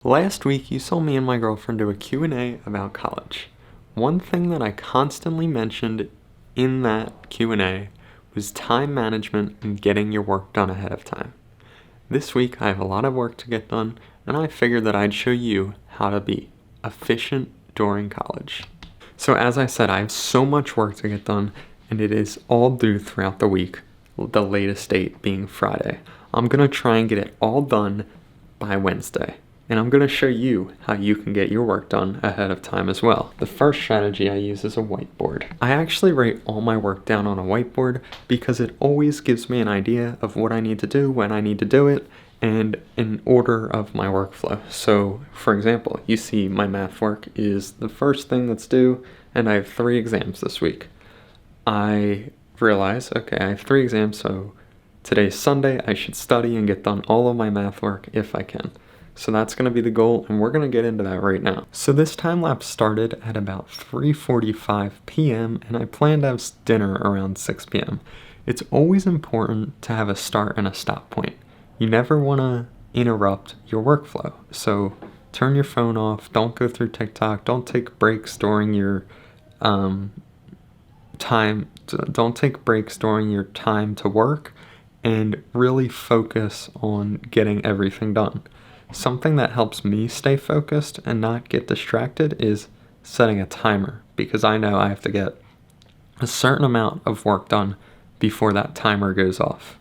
Last week, you saw me and my girlfriend do a Q&A about college. One thing that I constantly mentioned in that Q&A was time management and getting your work done ahead of time. This week, I have a lot of work to get done, and I figured that I'd show you how to be efficient during college. So as I said, I have so much work to get done, and it is all due throughout the week, the latest date being Friday. I'm going to try and get it all done by Wednesday. And I'm going to show you how you can get your work done ahead of time as well. The first strategy I use is a whiteboard. I actually write all my work down on a whiteboard because it always gives me an idea of what I need to do, when I need to do it, and an order of my workflow. So, for example, you see my math work is the first thing that's due, and I have 3 exams this week. I realize, okay, I have 3 exams, so today's Sunday, I should study and get done all of my math work if I can. So that's going to be the goal, and we're going to get into that right now. So this time lapse started at about 3:45 p.m. and I planned to have dinner around 6 p.m. It's always important to have a start and a stop point. You never want to interrupt your workflow. So turn your phone off, don't go through TikTok, don't take breaks during your time to work, and really focus on getting everything done. Something that helps me stay focused and not get distracted is setting a timer, because I know I have to get a certain amount of work done before that timer goes off.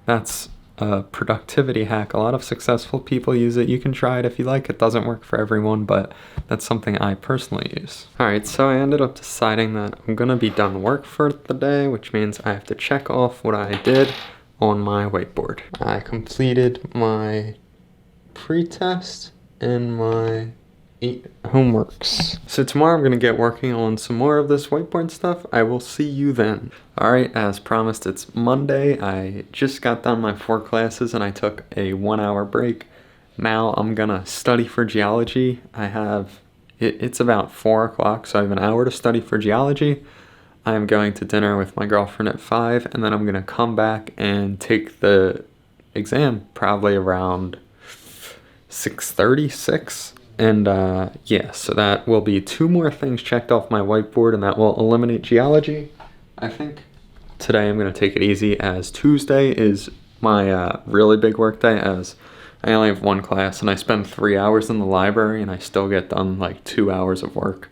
That's a productivity hack. A lot of successful people use it. You can try it if you like. It doesn't work for everyone, but that's something I personally use. Alright, so I ended up deciding that I'm going to be done work for the day, which means I have to check off what I did on my whiteboard. I completed my pre-test and my 8 homeworks. So tomorrow I'm going to get working on some more of this whiteboard stuff. I will see you then. Alright, as promised, it's Monday. I just got done my 4 classes and I took a 1-hour break. Now I'm going to study for geology. It's about 4 o'clock, so I have an hour to study for geology. I am going to dinner with my girlfriend at 5, and then I'm going to come back and take the exam probably around 6:36, and so that will be 2 more things checked off my whiteboard, and that will eliminate geology. I think today I'm going to take it easy, as Tuesday is my really big work day, as I only have 1 class and I spend 3 hours in the library and I still get done like 2 hours of work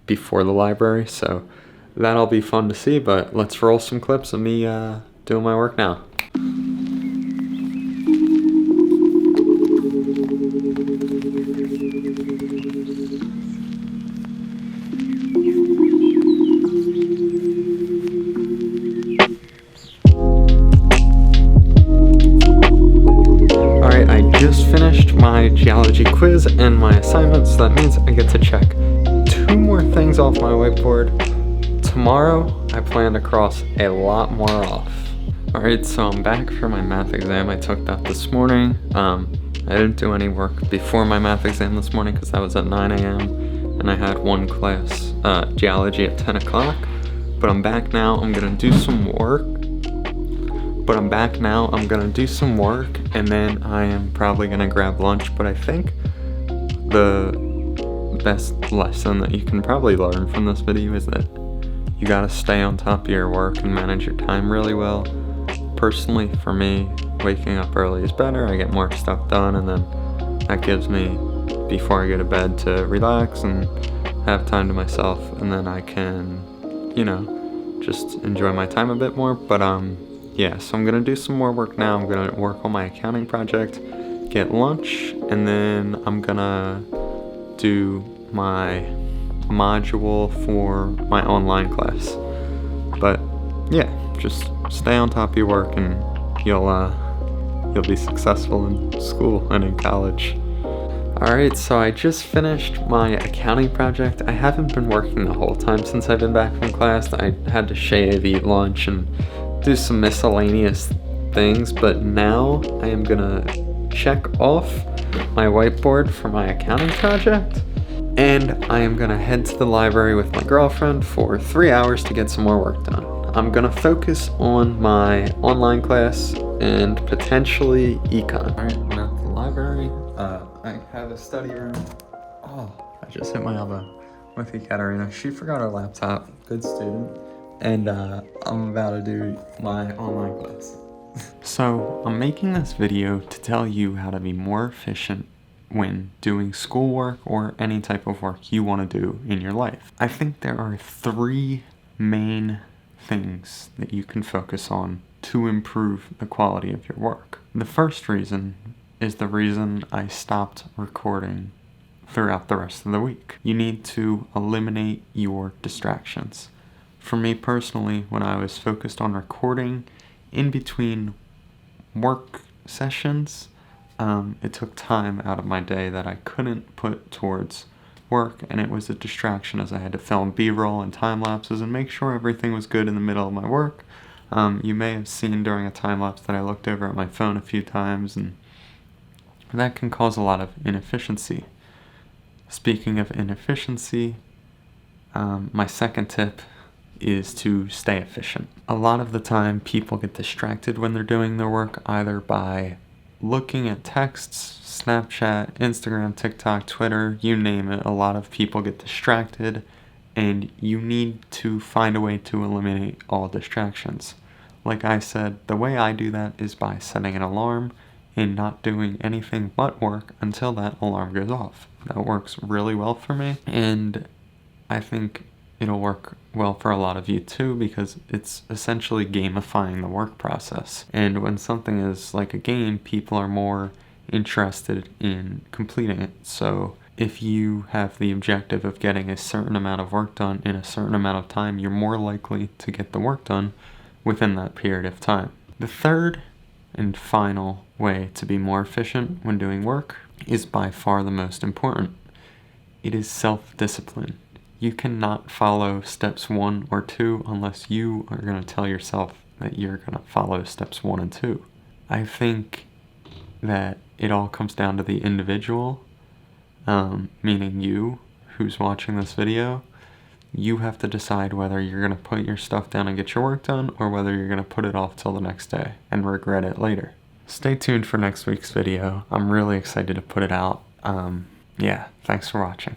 before the library, so that'll be fun to see. But let's roll some clips of me doing my work now. Just finished my geology quiz and my assignments, so that means I get to check 2 more things off my whiteboard. Tomorrow, I plan to cross a lot more off. Alright, so I'm back for my math exam. I took that this morning. I didn't do any work before my math exam this morning because that was at 9 a.m. and I had 1 class, geology, at 10 o'clock. But I'm back now. I'm going to do some work. And then I am probably going to grab lunch. But I think the best lesson that you can probably learn from this video is that you got to stay on top of your work and manage your time really well. Personally, for me, waking up early is better. I get more stuff done, and then that gives me, before I go to bed, to relax and have time to myself, and then I can, just enjoy my time a bit more. But so I'm gonna do some more work now. I'm gonna work on my accounting project, get lunch, and then I'm gonna do my module for my online class. But yeah, just stay on top of your work and you'll be successful in school and in college. Alright, so I just finished my accounting project. I haven't been working the whole time since I've been back from class. I had to shave, eat lunch, and do some miscellaneous things, but now I am gonna check off my whiteboard for my accounting project, and I am gonna head to the library with my girlfriend for 3 hours to get some more work done. I'm gonna focus on my online class and potentially econ. Alright, I'm at the library. I have a study room. Oh, I just hit my elbow with Ekaterina. She forgot her laptop. Good student. And I'm about to do my online class. So I'm making this video to tell you how to be more efficient when doing schoolwork or any type of work you want to do in your life. I think there are 3 main things that you can focus on to improve the quality of your work. The first reason is the reason I stopped recording throughout the rest of the week. You need to eliminate your distractions. For me personally, when I was focused on recording in between work sessions, it took time out of my day that I couldn't put towards work, and it was a distraction as I had to film B-roll and time lapses and make sure everything was good in the middle of my work. You may have seen during a time lapse that I looked over at my phone a few times, and that can cause a lot of inefficiency. Speaking of inefficiency, my second tip is to stay efficient. A lot of the time people get distracted when they're doing their work, either by looking at texts, Snapchat, Instagram, TikTok, Twitter, you name it. A lot of people get distracted, and you need to find a way to eliminate all distractions. Like I said, the way I do that is by setting an alarm and not doing anything but work until that alarm goes off. That works really well for me, and I think it'll work well for a lot of you too, because it's essentially gamifying the work process. And when something is like a game, people are more interested in completing it. So if you have the objective of getting a certain amount of work done in a certain amount of time, you're more likely to get the work done within that period of time. The third and final way to be more efficient when doing work is by far the most important. It is self-discipline. You cannot follow steps 1 or 2 unless you are going to tell yourself that you're going to follow steps 1 and 2. I think that it all comes down to the individual, meaning you who's watching this video. You have to decide whether you're going to put your stuff down and get your work done, or whether you're going to put it off till the next day and regret it later. Stay tuned for next week's video. I'm really excited to put it out. Yeah, thanks for watching.